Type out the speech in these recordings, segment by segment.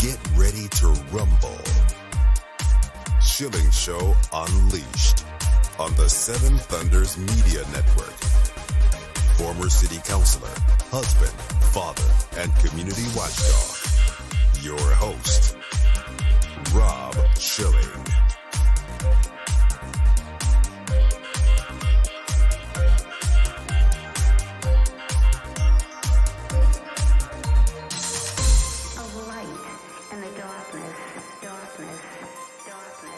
Get ready to rumble. Schilling Show Unleashed on the Seven Thunders Media Network. Former city councilor, husband, father, and community watchdog. Your host, Rob Schilling.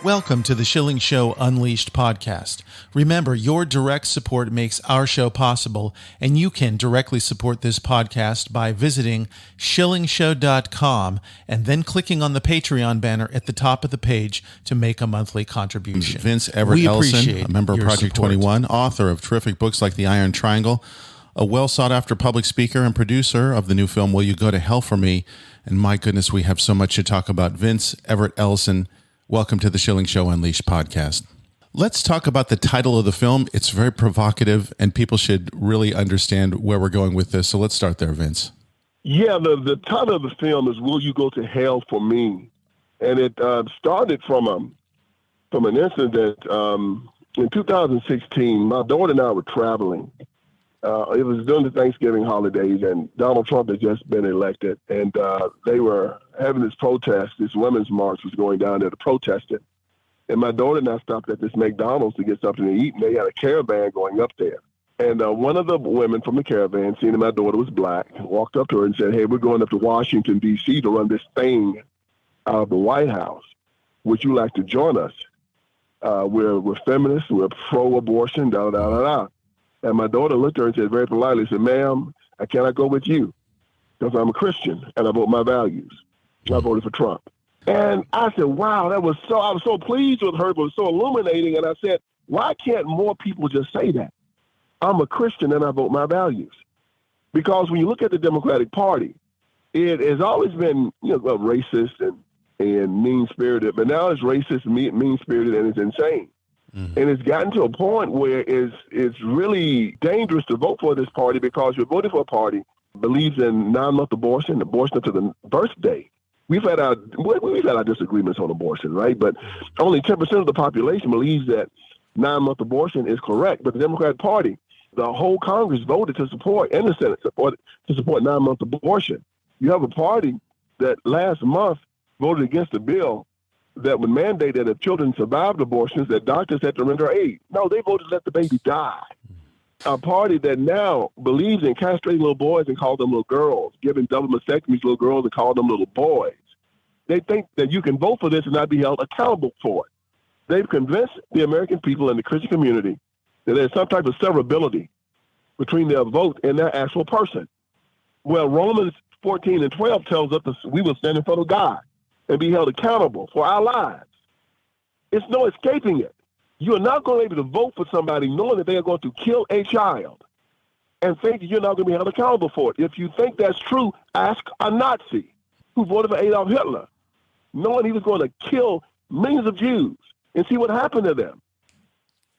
Welcome to the Schilling Show Unleashed Podcast. Remember, your direct support makes our show possible, and you can directly support this podcast by visiting shillingshow.com and then clicking on the Patreon banner at the top of the page to make a monthly contribution. Vince Everett Ellison, a member of Project 21, author of terrific books like The Iron Triangle, a well-sought-after public speaker and producer of the new film, Will You Go to Hell for Me? And my goodness, we have so much to talk about. Vince Everett Ellison, welcome to the Schilling Show Unleashed podcast. Let's talk about the title of the film. It's very provocative, and people should really understand where we're going with this. So let's start there, Vince. Yeah, the title of the film is "Will You Go to Hell for Me?" And it started from an incident in 2016. My daughter and I were traveling. It was during the Thanksgiving holidays, and Donald Trump had just been elected, and they were having this protest. This women's march was going down there to protest it. And my daughter and I stopped at this McDonald's to get something to eat, and they had a caravan going up there. And one of the women from the caravan, seeing that my daughter was black, walked up to her and said, "Hey, we're going up to Washington, D.C. to run this thing out of the White House. Would you like to join us? We're feminists, we're pro-abortion, da-da-da-da." And my daughter looked at her and said very politely, said, "Ma'am, I cannot go with you because I'm a Christian and I vote my values." I voted for Trump. And I said, wow, I was so pleased with her, but it was so illuminating. And I said, why can't more people just say that? I'm a Christian and I vote my values. Because when you look at the Democratic Party, it has always been, racist and mean-spirited, but now it's racist, mean-spirited, and it's insane. Mm-hmm. And it's gotten to a point where it's really dangerous to vote for this party because you're voting for a party that believes in 9-month abortion up to the birthday. We've had our disagreements on abortion, right? But only 10% of the population believes that 9-month abortion is correct. But the Democratic Party, the whole Congress voted to support, and the Senate supported to support 9-month abortion. You have a party that last month voted against a bill that would mandate that if children survived abortions, that doctors had to render aid. No, they voted to let the baby die. A party that now believes in castrating little boys and call them little girls, giving double mastectomies to little girls and call them little boys. They think that you can vote for this and not be held accountable for it. They've convinced the American people and the Christian community that there's some type of severability between their vote and their actual person. Well, Romans 14 and 12 tells us we will stand in front of God and be held accountable for our lives. It's no escaping it. You are not going to be able to vote for somebody knowing that they are going to kill a child and think that you're not going to be held accountable for it. If you think that's true, ask a Nazi who voted for Adolf Hitler, knowing he was going to kill millions of Jews, and see what happened to them.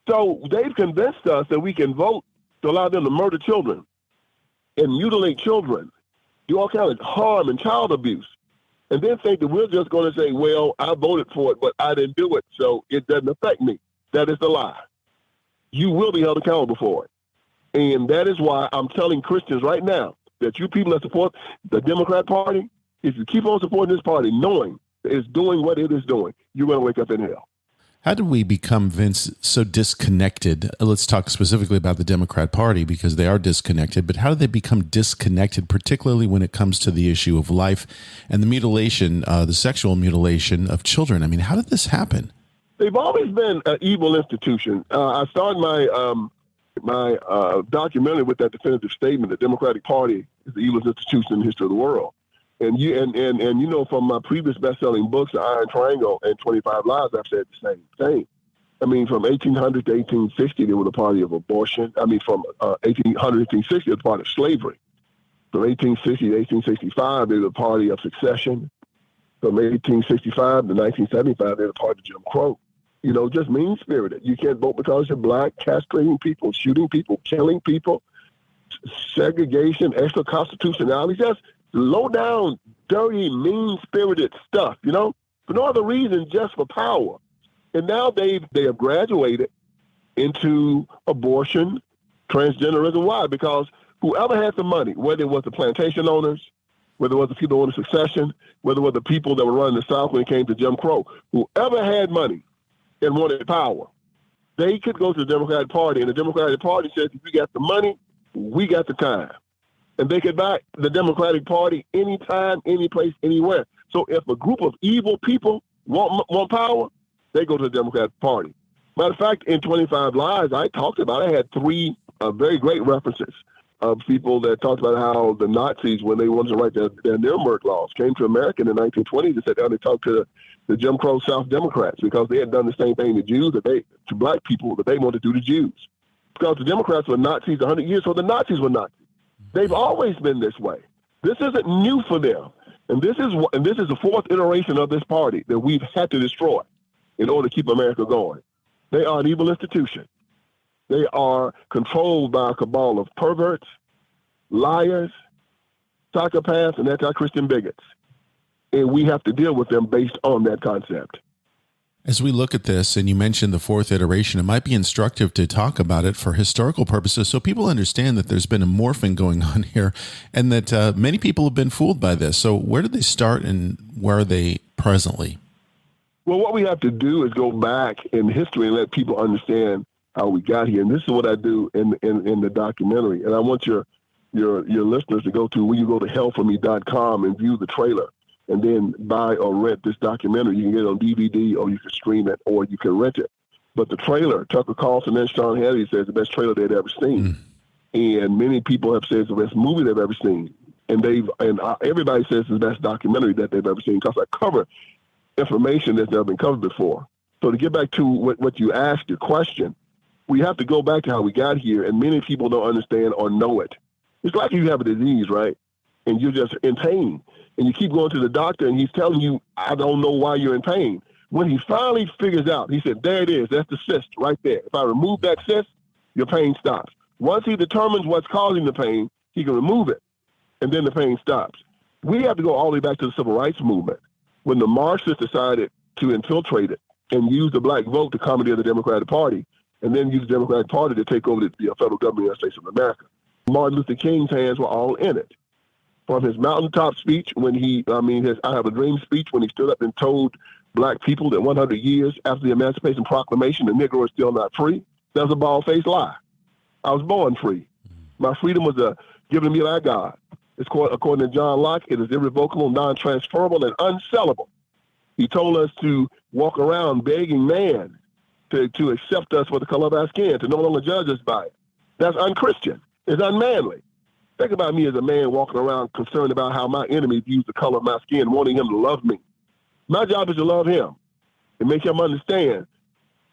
So they've convinced us that we can vote to allow them to murder children and mutilate children, do all kinds of harm and child abuse, and then think that we're just going to say, well, I voted for it, but I didn't do it, so it doesn't affect me. That is the lie. You will be held accountable for it. And that is why I'm telling Christians right now that you people that support the Democrat Party, if you keep on supporting this party, knowing it's doing what it is doing, you're going to wake up in hell. How did we become, Vince, so disconnected? Let's talk specifically about the Democrat Party because they are disconnected, but how did they become disconnected, particularly when it comes to the issue of life and the mutilation, the sexual mutilation of children? I mean, how did this happen? They've always been an evil institution. I started my documentary with that definitive statement: the Democratic Party is the evilest institution in the history of the world. And you know from my previous best-selling books, The Iron Triangle and 25 Lies, I've said the same thing. I mean, from 1800 to 1860, they were the party of abortion. I mean, from 1800 to 1860, they were the party of slavery. From 1860 to 1865, they were the party of succession. From 1865 to 1975, they were the party of Jim Crow. You know, just mean-spirited. You can't vote because you're black, castrating people, shooting people, killing people, segregation, extra constitutionality, just low-down dirty, mean-spirited stuff, for no other reason, just for power. And now they have graduated into abortion, transgenderism. Why? Because whoever had the money, whether it was the plantation owners, whether it was the people in succession, whether it was the people that were running the South when it came to Jim Crow, whoever had money and wanted power, they could go to the Democratic Party, and the Democratic Party says, if you got the money, we got the time. And they could buy the Democratic Party anytime, any place, anywhere. So if a group of evil people want power, they go to the Democratic Party. Matter of fact, in 25 Lives, I had three very great references of people that talked about how the Nazis, when they wanted to write their Nuremberg laws, came to America in the 1920s and said, they talked to the Jim Crow South Democrats because they had done the same thing to Jews, to black people, that they wanted to do to Jews. Because the Democrats were Nazis 100 years, so the Nazis were Nazis. They've always been this way. This isn't new for them. And this is the fourth iteration of this party that we've had to destroy in order to keep America going. They are an evil institution. They are controlled by a cabal of perverts, liars, psychopaths, and anti-Christian bigots. And we have to deal with them based on that concept. As we look at this, and you mentioned the fourth iteration, it might be instructive to talk about it for historical purposes so people understand that there's been a morphing going on here and that many people have been fooled by this. So where did they start and where are they presently? Well, what we have to do is go back in history and let people understand how we got here. And this is what I do in the documentary. And I want your listeners to go to hellforme.com and view the trailer and then buy or rent this documentary. You can get it on DVD or you can stream it or you can rent it. But the trailer, Tucker Carlson and Sean Hannity says the best trailer they'd ever seen. And many people have said it's the best movie they've ever seen. And everybody says it's the best documentary that they've ever seen because I cover information that's never been covered before. So to get back to what you asked, your question, we have to go back to how we got here, and many people don't understand or know it. It's like you have a disease, right? And you're just in pain. And you keep going to the doctor, and he's telling you, I don't know why you're in pain. When he finally figures out, he said, there it is. That's the cyst right there. If I remove that cyst, your pain stops. Once he determines what's causing the pain, he can remove it, and then the pain stops. We have to go all the way back to the Civil Rights Movement, when the Marxists decided to infiltrate it and use the black vote to commandeer the Democratic Party, and then use the Democratic Party to take over the federal government of the United States of America. Martin Luther King's hands were all in it. From his mountaintop speech, his I Have a Dream speech, when he stood up and told black people that 100 years after the Emancipation Proclamation, the Negro is still not free, that was a bald-faced lie. I was born free. My freedom was given to me by God. According to John Locke, it is irrevocable, non-transferable, and unsellable. He told us to walk around begging man to accept us for the color of our skin, to no longer judge us by it. That's unchristian. It's unmanly. Think about me as a man walking around concerned about how my enemy views the color of my skin, wanting him to love me. My job is to love him and make him understand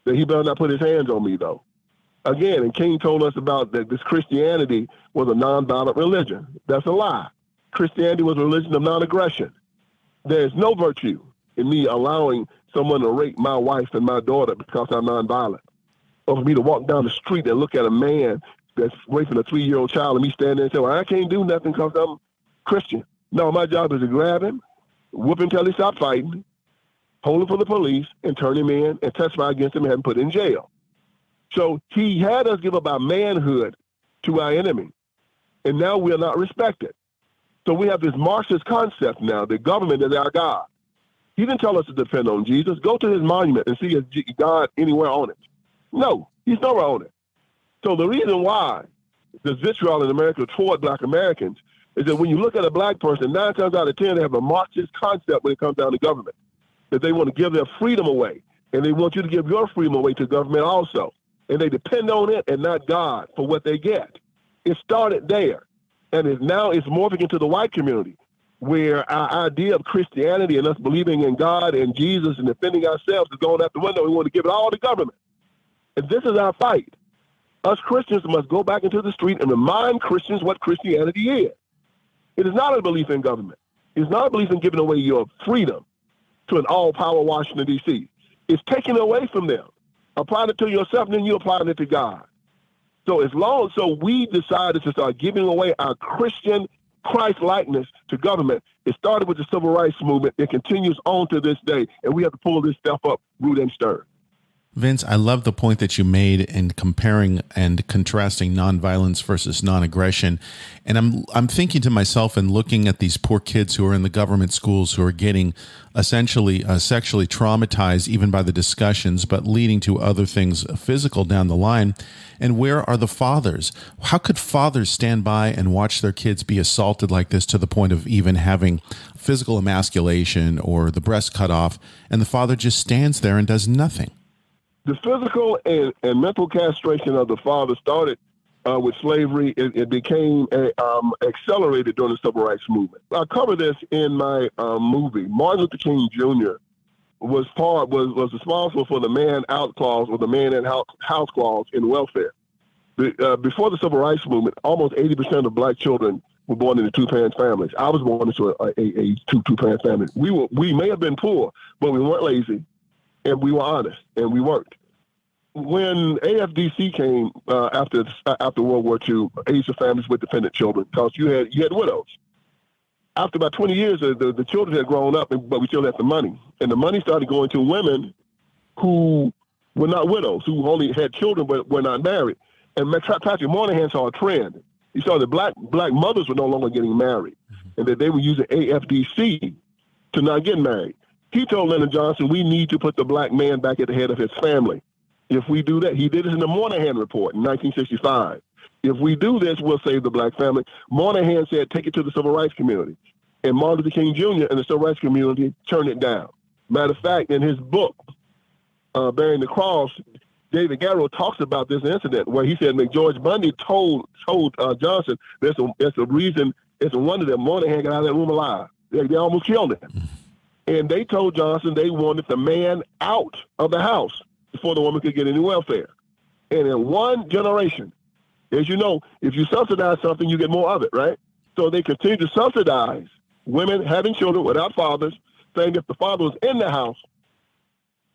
that he better not put his hands on me, though. Again, and King told us about that this Christianity was a nonviolent religion. That's a lie. Christianity was a religion of non-aggression. There's no virtue in me allowing someone to rape my wife and my daughter because I'm nonviolent. Or for me to walk down the street and look at a man that's raping a 3-year-old child and me stand there and say, well, I can't do nothing because I'm Christian. No, my job is to grab him, whoop him till he stops fighting, hold him for the police, and turn him in and testify against him and have him put in jail. So he had us give up our manhood to our enemy, and now we are not respected. So we have this Marxist concept now that government is our God. He didn't tell us to depend on Jesus. Go to his monument and see his God anywhere on it. No, he's nowhere on it. So the reason why there's vitriol in America toward black Americans is that when you look at a black person, 9 times out of 10, they have a Marxist concept when it comes down to government, that they want to give their freedom away, and they want you to give your freedom away to government also. And they depend on it and not God for what they get. It started there, and it's morphing into the white community, where our idea of Christianity and us believing in God and Jesus and defending ourselves is going out the window. We want to give it all to government. And this is our fight. Us Christians must go back into the street and remind Christians what Christianity is. It is not a belief in government. It's not a belief in giving away your freedom to an all-power Washington, D.C. It's taking away from them. Apply it to yourself, and then you apply it to God. So we decided to start giving away our Christian Christ-likeness to government. It started with the civil rights movement. It continues on to this day, and we have to pull this stuff up root and stem. Vince, I love the point that you made in comparing and contrasting nonviolence versus non-aggression. And I'm thinking to myself and looking at these poor kids who are in the government schools who are getting essentially sexually traumatized even by the discussions, but leading to other things physical down the line. And where are the fathers? How could fathers stand by and watch their kids be assaulted like this to the point of even having physical emasculation or the breast cut off, and the father just stands there and does nothing? The physical and mental castration of the father started with slavery. It became accelerated during the civil rights movement. I cover this in my movie. Martin Luther King Jr. was responsible for the man out clause or the man in house clause in welfare. Before the civil rights movement, almost 80% of black children were born into two-parent families. I was born into a two-parent family. We may have been poor, but we weren't lazy. And we were honest, and we worked. When AFDC came after World War II, Aid families with dependent children, because you had widows. After about 20 years, the children had grown up, but we still had the money. And the money started going to women who were not widows, who only had children but were not married. And Patrick Moynihan saw a trend. He saw that black mothers were no longer getting married, and that they were using AFDC to not get married. He told Lyndon Johnson, we need to put the black man back at the head of his family. If we do that, he did this in the Moynihan Report in 1965. If we do this, we'll save the black family. Moynihan said, take it to the civil rights community. And Martin Luther King Jr. and the civil rights community turned it down. Matter of fact, in his book, Bearing the Cross, David Garrow talks about this incident where he said George Bundy told Johnson, it's a wonder that Moynihan got out of that room alive. They almost killed him. And they told Johnson they wanted the man out of the house before the woman could get any welfare. And in one generation, as you know, if you subsidize something, you get more of it, right? So they continue to subsidize women having children without fathers, saying if the father was in the house,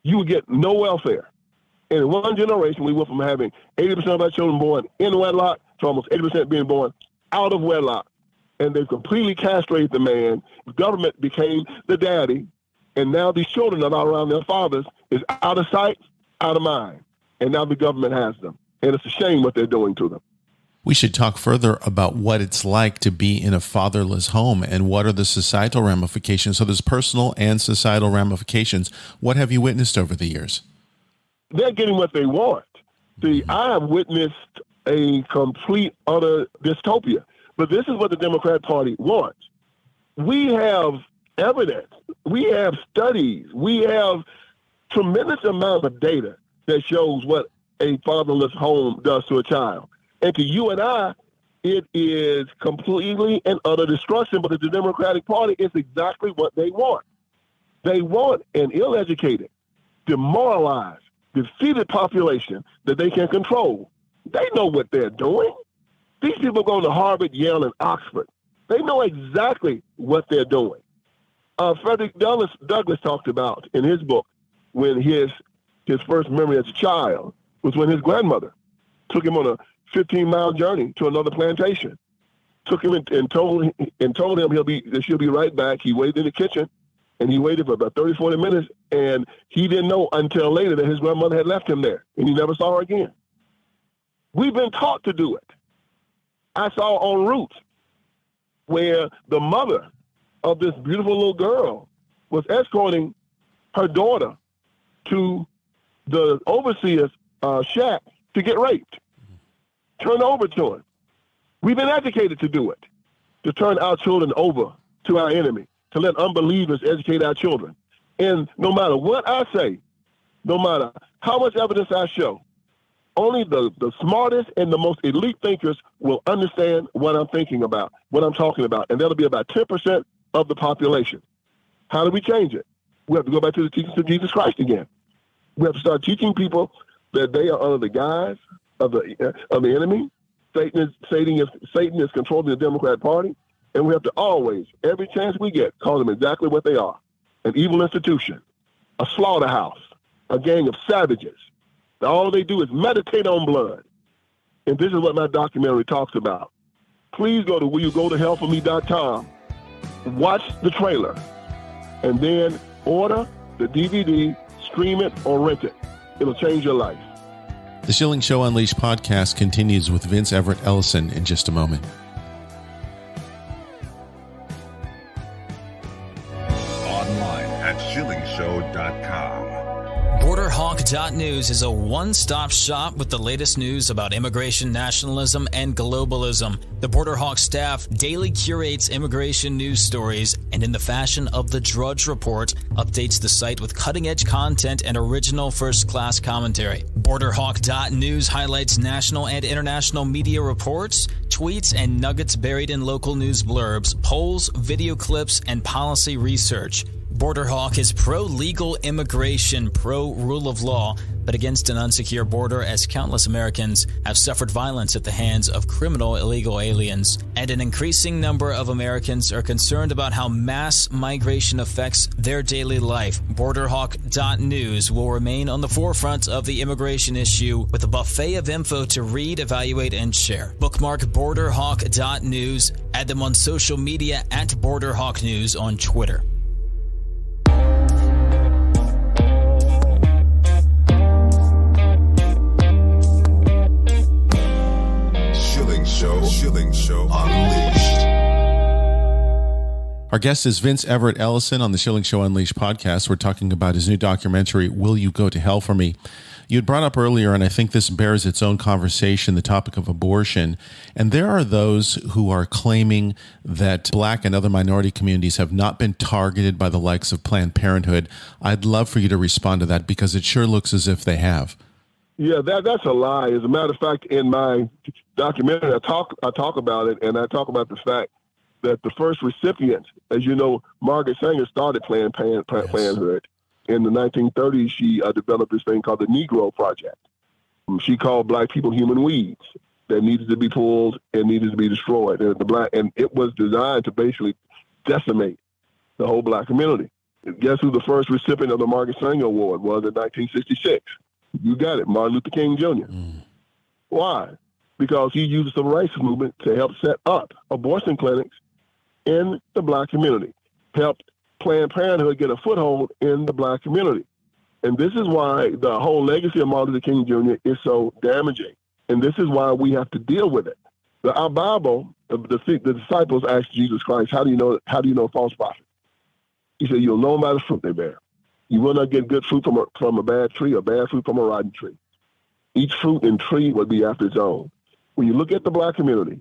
you would get no welfare. And in one generation, we went from having 80% of our children born in wedlock to almost 80% being born out of wedlock. And they've completely castrated the man. The government became the daddy. And now these children are not around their fathers is out of sight, out of mind. And now the government has them. And it's a shame what they're doing to them. We should talk further about what it's like to be in a fatherless home and what are the societal ramifications. So there's personal and societal ramifications. What have you witnessed over the years? They're getting what they want. See, I have witnessed a complete, utter dystopia. But this is what the Democrat Party wants. We have evidence. We have studies. We have tremendous amount of data that shows what a fatherless home does to a child. And to you and I, it is completely and utter destruction. But to the Democratic Party, it's exactly what they want. They want an ill-educated, demoralized, defeated population that they can control. They know what they're doing. These people go to Harvard, Yale, and Oxford. They know exactly what they're doing. Frederick Douglass talked about in his book when his first memory as a child was when his grandmother took him on a 15-mile journey to another plantation. Took him and told him she'll be right back. He waited in the kitchen, and he waited for about 30, 40 minutes, and he didn't know until later that his grandmother had left him there, and he never saw her again. We've been taught to do it. I saw on Roots where the mother of this beautiful little girl was escorting her daughter to the overseer's shack to get raped, turned over to him. We've been educated to do it, to turn our children over to our enemy, to let unbelievers educate our children. And no matter what I say, no matter how much evidence I show, only the smartest and the most elite thinkers will understand what I'm thinking about, what I'm talking about. And that'll be about 10% of the population. How do we change it? We have to go back to the teachings of Jesus Christ again. We have to start teaching people that they are under the guise of the enemy. Satan is controlling the Democrat Party. And we have to always, every chance we get, call them exactly what they are. An evil institution, a slaughterhouse, a gang of savages. All they do is meditate on blood. And this is what my documentary talks about. please go to willyougotohellforme.com, watch the trailer, and then order the DVD, stream it, or rent it. It'll change your life. The Schilling Show Unleashed podcast continues with Vince Everett Ellison in just a moment. Online at schillingshow.com. BorderHawk.news is a one-stop shop with the latest news about immigration nationalism and globalism. The Border Hawk staff daily curates immigration news stories and, in the fashion of the Drudge Report, updates the site with cutting-edge content and original first-class commentary. BorderHawk.news highlights national and international media reports, tweets, and nuggets buried in local news blurbs, polls, video clips, and policy research. Border Hawk is pro-legal immigration, pro-rule of law, but against an unsecure border, as countless Americans have suffered violence at the hands of criminal illegal aliens. And an increasing number of Americans are concerned about how mass migration affects their daily life. BorderHawk.news will remain on the forefront of the immigration issue with a buffet of info to read, evaluate, and share. Bookmark BorderHawk.news. Add them on social media at BorderHawkNews on Twitter. Schilling Show Unleashed. Our guest is Vince Everett Ellison on the Schilling Show Unleashed podcast. We're talking about his new documentary, Will You Go to Hell for Me? You had brought up earlier, and I think this bears its own conversation, the topic of abortion. And there are those who are claiming that Black and other minority communities have not been targeted by the likes of Planned Parenthood. I'd love for you to respond to that, because it sure looks as if they have. Yeah, that's a lie. As a matter of fact, in my documentary, I talk about it, and I talk about the fact that the first recipient, as you know, Margaret Sanger started Planned Parenthood. In the 1930s, she developed this thing called the Negro Project. She called Black people human weeds that needed to be pulled and needed to be destroyed. And it was designed to basically decimate the whole Black community. And guess who the first recipient of the Margaret Sanger Award was in 1966? You got it, Martin Luther King Jr. Why? Because he used the civil rights movement to help set up abortion clinics in the Black community, helped Planned Parenthood get a foothold in the Black community. And this is why the whole legacy of Martin Luther King Jr. is so damaging. And this is why we have to deal with it. Our Bible, the disciples asked Jesus Christ, how do you know false prophets? He said, you'll know them by the fruit they bear. You will not get good fruit from a bad tree or bad fruit from a rotten tree. Each fruit and tree will be after its own. When you look at the Black community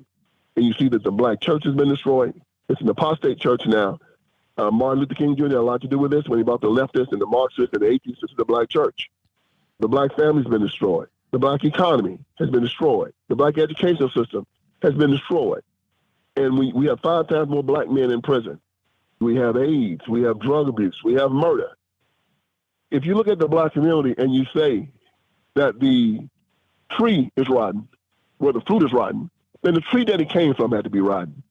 and you see that the Black church has been destroyed, it's an apostate church now. Martin Luther King Jr. had a lot to do with this when he brought the leftists and the Marxists and the atheists to the Black church. The Black family's been destroyed. The Black economy has been destroyed. The Black educational system has been destroyed. And we have 5 times more Black men in prison. We have AIDS. We have drug abuse. We have murder. If you look at the Black community and you say that the tree is rotten, where the fruit is rotten, then the tree that it came from had to be rotten.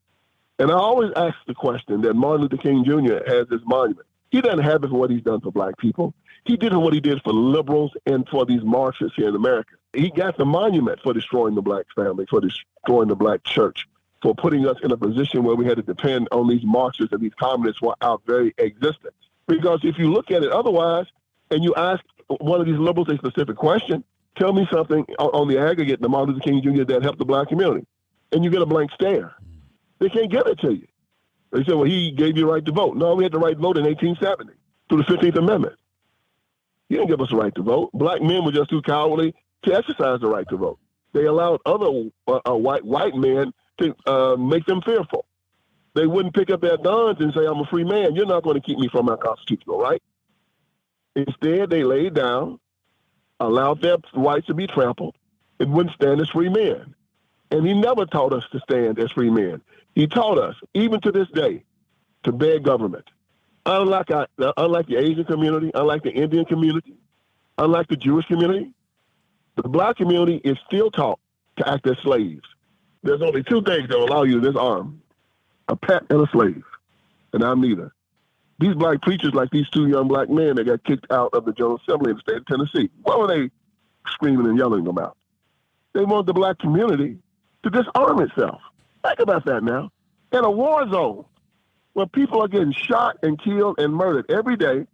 And I always ask the question that Martin Luther King Jr. has this monument. He doesn't have it for what he's done for Black people. He did what he did for liberals and for these Marxists here in America. He got the monument for destroying the Black family, for destroying the Black church, for putting us in a position where we had to depend on these Marxists and these communists for our very existence. Because if you look at it otherwise, and you ask one of these liberals a specific question, tell me something on the aggregate, the Martin Luther King Jr. that helped the Black community, and you get a blank stare. They can't give it to you. They say, well, he gave you the right to vote. No, we had the right to vote in 1870 through the 15th Amendment. He didn't give us the right to vote. Black men were just too cowardly to exercise the right to vote. They allowed other white men to make them fearful. They wouldn't pick up their guns and say, I'm a free man. You're not going to keep me from my constitutional right. Instead, they laid down, allowed their rights to be trampled, and wouldn't stand as free men. And he never taught us to stand as free men. He taught us, even to this day, to beg government. Unlike the Asian community, unlike the Indian community, unlike the Jewish community, the Black community is still taught to act as slaves. There's only 2 things that will allow you to disarm: a pet and a slave. And I'm neither. These Black preachers, like these 2 young Black men that got kicked out of the General Assembly in the state of Tennessee, what were they screaming and yelling about? They want the Black community to disarm itself. Think about that now. In a war zone where people are getting shot and killed and murdered every day,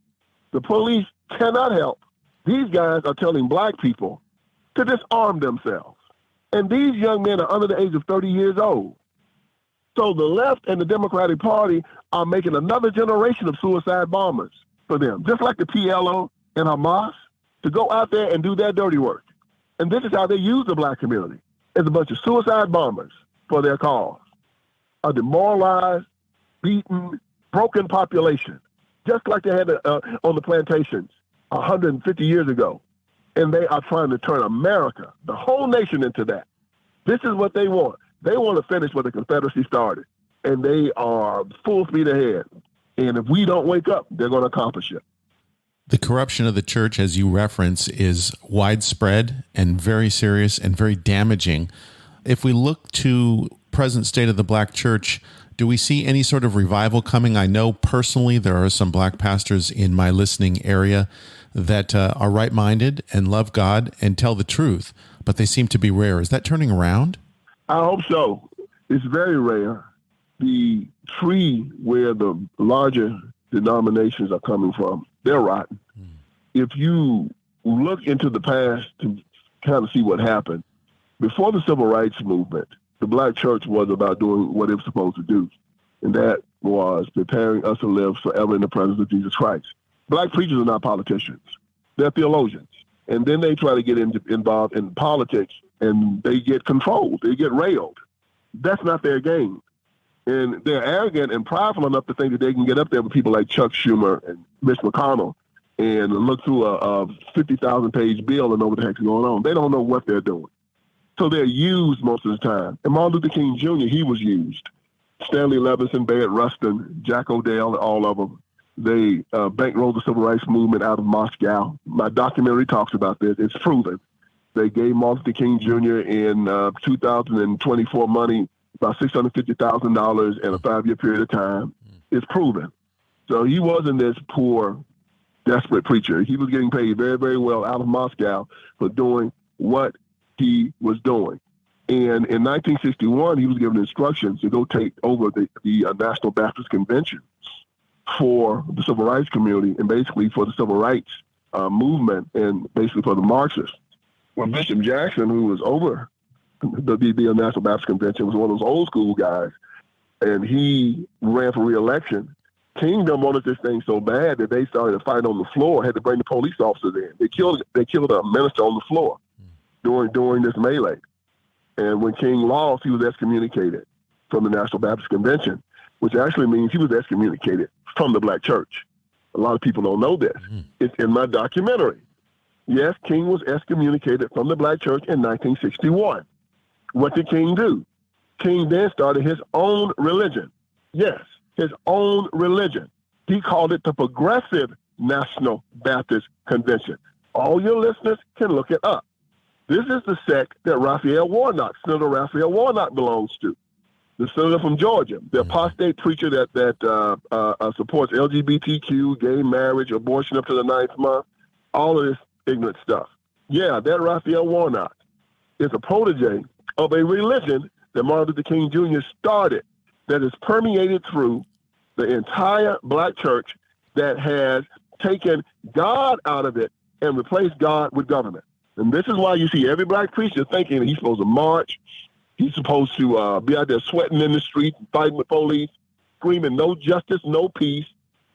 the police cannot help. These guys are telling black people to disarm themselves. And these young men are under the age of 30 years old. So the left and the Democratic Party are making another generation of suicide bombers for them, just like the PLO and Hamas, to go out there and do their dirty work. And this is how they use the black community, as a bunch of suicide bombers for their cause. A demoralized, beaten, broken population, just like they had on the plantations 150 years ago. And they are trying to turn America, the whole nation, into that. This is what they want. They want to finish what the Confederacy started, and they are full speed ahead. And if we don't wake up, they're going to accomplish it. The corruption of the church, as you reference, is widespread and very serious and very damaging. If we look to present state of the black church, do we see any sort of revival coming? I know personally there are some black pastors in my listening area that are right-minded and love God and tell the truth, but they seem to be rare. Is that turning around? I hope so. It's very rare. The tree where the larger denominations are coming from, they're rotten. If you look into the past to kind of see what happened, before the civil rights movement, the black church was about doing what it was supposed to do, and that was preparing us to live forever in the presence of Jesus Christ. Black preachers are not politicians. They're theologians. And then they try to get involved in politics, and they get controlled. They get railed. That's not their game. And they're arrogant and prideful enough to think that they can get up there with people like Chuck Schumer and Mitch McConnell and look through a 50,000-page bill and know what the heck's going on. They don't know what they're doing. So they're used most of the time. And Martin Luther King Jr., he was used. Stanley Levinson, Bayard Rustin, Jack O'Dell, all of them. They bankrolled the civil rights movement out of Moscow. My documentary talks about this. It's proven. They gave Martin Luther King Jr. in 2024 money, about $650,000 in a 5-year period of time. It's proven. So he wasn't this poor, desperate preacher. He was getting paid very, very well out of Moscow for doing what he was doing. And in 1961, he was given instructions to go take over the National Baptist Convention for the civil rights community and basically for the civil rights movement and basically for the Marxists. Well, Bishop Jackson, who was over the National Baptist Convention, was one of those old school guys, and he ran for re-election. Kingdom wanted this thing so bad that they started to fight on the floor, had to bring the police officers in. They killed a minister on the floor during this melee. And when King lost, he was excommunicated from the National Baptist Convention, which actually means he was excommunicated from the black church. A lot of people don't know this. It's in my documentary. Yes, King was excommunicated from the black church in 1961. What did King do? King then started his own religion. Yes, his own religion. He called it the Progressive National Baptist Convention. All your listeners can look it up. This is the sect that Raphael Warnock, Senator Raphael Warnock, belongs to. The senator from Georgia, the apostate preacher that supports LGBTQ, gay marriage, abortion up to the 9th month, all of this ignorant stuff. Yeah, that Raphael Warnock is a protege of a religion that Martin Luther King Jr. started that is permeated through the entire black church that has taken God out of it and replaced God with government. And this is why you see every black preacher thinking he's supposed to march, he's supposed to be out there sweating in the streets, fighting with police, screaming no justice, no peace,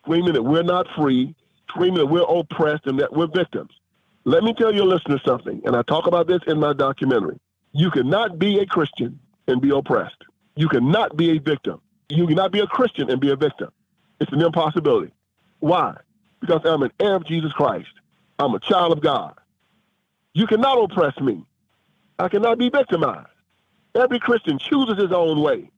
screaming that we're not free, screaming that we're oppressed and that we're victims. Let me tell your listeners something, and I talk about this in my documentary. You cannot be a Christian and be oppressed. You cannot be a victim. You cannot be a Christian and be a victim. It's an impossibility. Why? Because I'm an heir of Jesus Christ. I'm a child of God. You cannot oppress me. I cannot be victimized. Every Christian chooses his own way.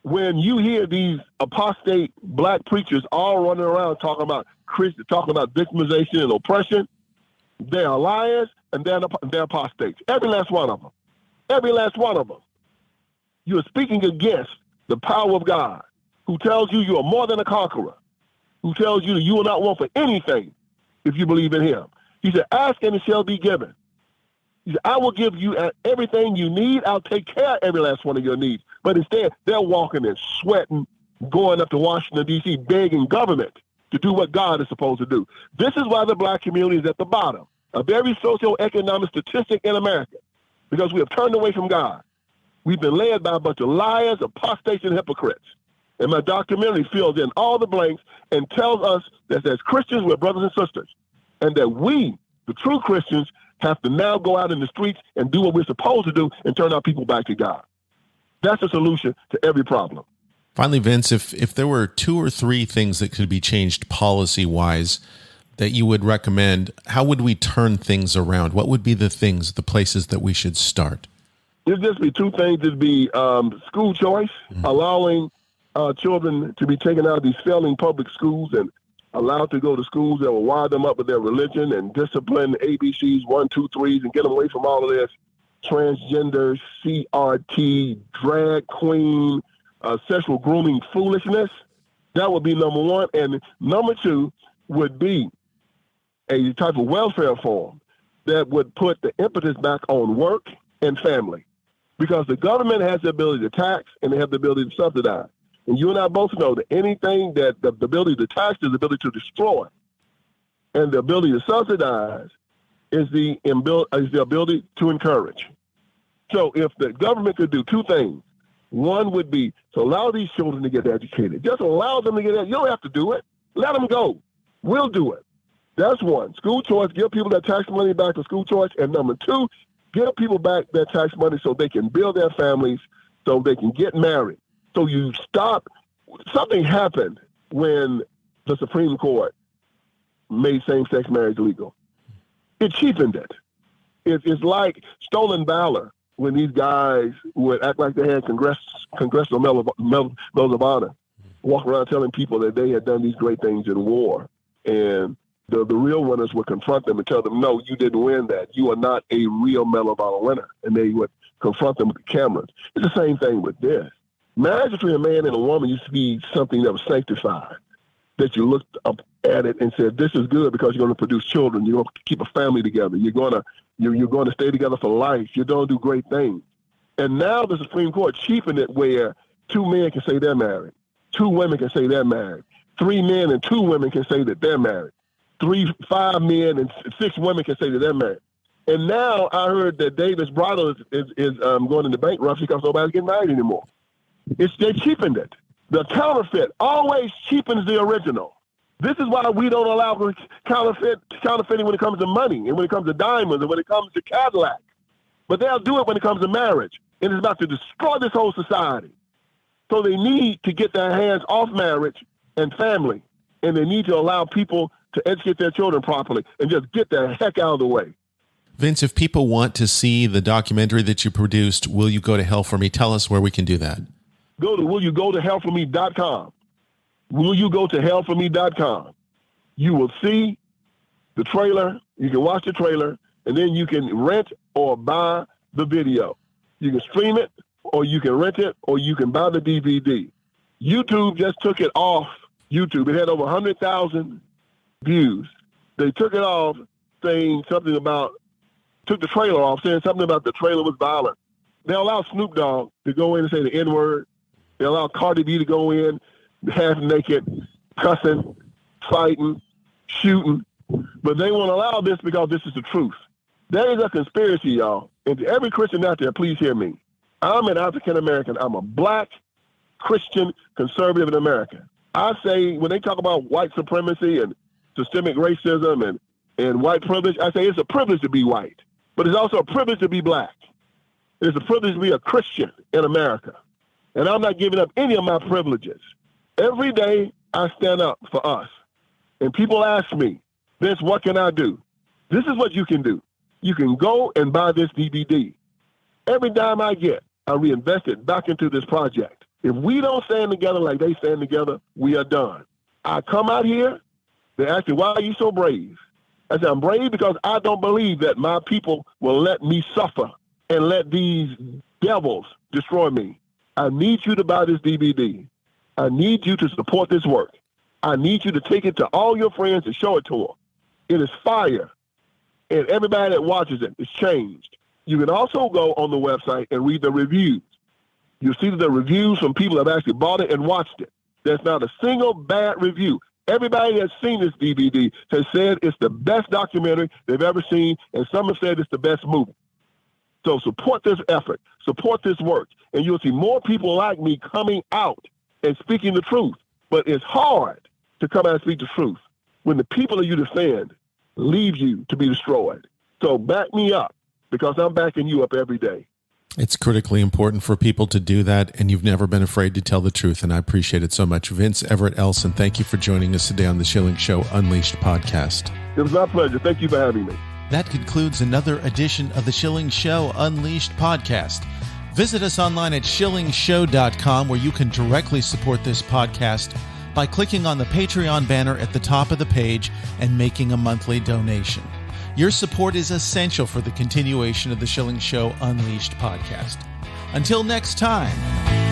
When you hear these apostate black preachers all running around talking about victimization and oppression, they are liars and they're apostates. Every last one of them. Every last one of them. You are speaking against the power of God, who tells you you are more than a conqueror, who tells you that you will not want for anything if you believe in him. He said, ask and it shall be given. He said, I will give you everything you need. I'll take care of every last one of your needs. But instead, they're walking and sweating, going up to Washington, D.C., begging government to do what God is supposed to do. This is why the black community is at the bottom, a very socioeconomic statistic in America, because we have turned away from God. We've been led by a bunch of liars, apostates, and hypocrites. And my documentary fills in all the blanks and tells us that as Christians, we're brothers and sisters, and that we, the true Christians, have to now go out in the streets and do what we're supposed to do and turn our people back to God. That's the solution to every problem. Finally, Vince, if there were 2 or 3 things that could be changed policy-wise that you would recommend, how would we turn things around? What would be the places that we should start? It'd just be 2 things. It'd be school choice, allowing children to be taken out of these failing public schools and allowed to go to schools that will wire them up with their religion and discipline ABCs, 1, 2, 3s, and get them away from all of this transgender, CRT, drag queen, sexual grooming foolishness. That would be number 1. And number 2 would be a type of welfare reform that would put the impetus back on work and family, because the government has the ability to tax and they have the ability to subsidize. And you and I both know that anything that the ability to tax is the ability to destroy, and the ability to subsidize is the ability to encourage. So if the government could do 2 things, one would be to allow these children to get educated. Just allow them to get educated. You don't have to do it. Let them go. We'll do it. That's one. School choice, give people that tax money back for school choice. And number 2, give people back their tax money so they can build their families, so they can get married. So you stop. Something happened when the Supreme Court made same-sex marriage legal. It cheapened it. It's like stolen valor when these guys would act like they had congressional medals of honor, walk around telling people that they had done these great things in war. And the real winners would confront them and tell them, no, you didn't win that. You are not a real Medal of Honor winner. And they would confront them with the cameras. It's the same thing with this. Marriage between a man and a woman used to be something that was sanctified, that you looked up at it and said, this is good because you're going to produce children. You're going to keep a family together. You're going to stay together for life. You're going to do great things. And now the Supreme Court cheapened it where 2 men can say they're married. 2 women can say they're married. 3 men and 2 women can say that they're married. 5 men and 6 women can say that they're married. And now I heard that Davis Bridal is going into bankruptcy because nobody's getting married anymore. They cheapened it. The counterfeit always cheapens the original. This is why we don't allow counterfeiting when it comes to money and when it comes to diamonds and when it comes to Cadillac. But they'll do it when it comes to marriage. And it's about to destroy this whole society. So they need to get their hands off marriage and family. And they need to allow people to educate their children properly and just get the heck out of the way. Vince, if people want to see the documentary that you produced, Will You Go to Hell for Me? Tell us where we can do that. Go to willyougotohellforme.com. willyougotohellforme.com. You will see the trailer. You can watch the trailer, and then you can rent or buy the video. You can stream it, or you can rent it, or you can buy the DVD. YouTube just took it off YouTube. It had over 100,000 views. They took it off saying something about, took the trailer off saying something about the trailer was violent. They allowed Snoop Dogg to go in and say the N-word. They allowed Cardi B to go in half naked, cussing, fighting, shooting. But they won't allow this because this is the truth. There is a conspiracy, y'all. And to every Christian out there, please hear me. I'm an African-American. I'm a black Christian conservative in America. I say, when they talk about white supremacy and systemic racism and white privilege, I say it's a privilege to be white, but it's also a privilege to be black. It's a privilege to be a Christian in America. And I'm not giving up any of my privileges. Every day I stand up for us. And people ask me, Vince, what can I do? This is what you can do. You can go and buy this DVD. Every dime I get, I reinvest it back into this project. If we don't stand together like they stand together, we are done. I come out here, they ask me, why are you so brave? I say, I'm brave because I don't believe that my people will let me suffer and let these devils destroy me. I need you to buy this DVD. I need you to support this work. I need you to take it to all your friends and show it to them. It is fire. And everybody that watches it is changed. You can also go on the website and read the reviews. You see the reviews from people that have actually bought it and watched it. There's not a single bad review. Everybody that's seen this DVD has said it's the best documentary they've ever seen, and some have said it's the best movie. So support this effort, support this work, and you'll see more people like me coming out and speaking the truth. But it's hard to come out and speak the truth when the people that you defend leave you to be destroyed. So back me up, because I'm backing you up every day. It's critically important for people to do that, and you've never been afraid to tell the truth, and I appreciate it so much. Vince Everett Ellison, thank you for joining us today on the Schilling Show Unleashed podcast. It was my pleasure. Thank you for having me. That concludes another edition of the Schilling Show Unleashed podcast. Visit us online at schillingshow.com, where you can directly support this podcast by clicking on the Patreon banner at the top of the page and making a monthly donation. Your support is essential for the continuation of the Schilling Show Unleashed podcast. Until next time.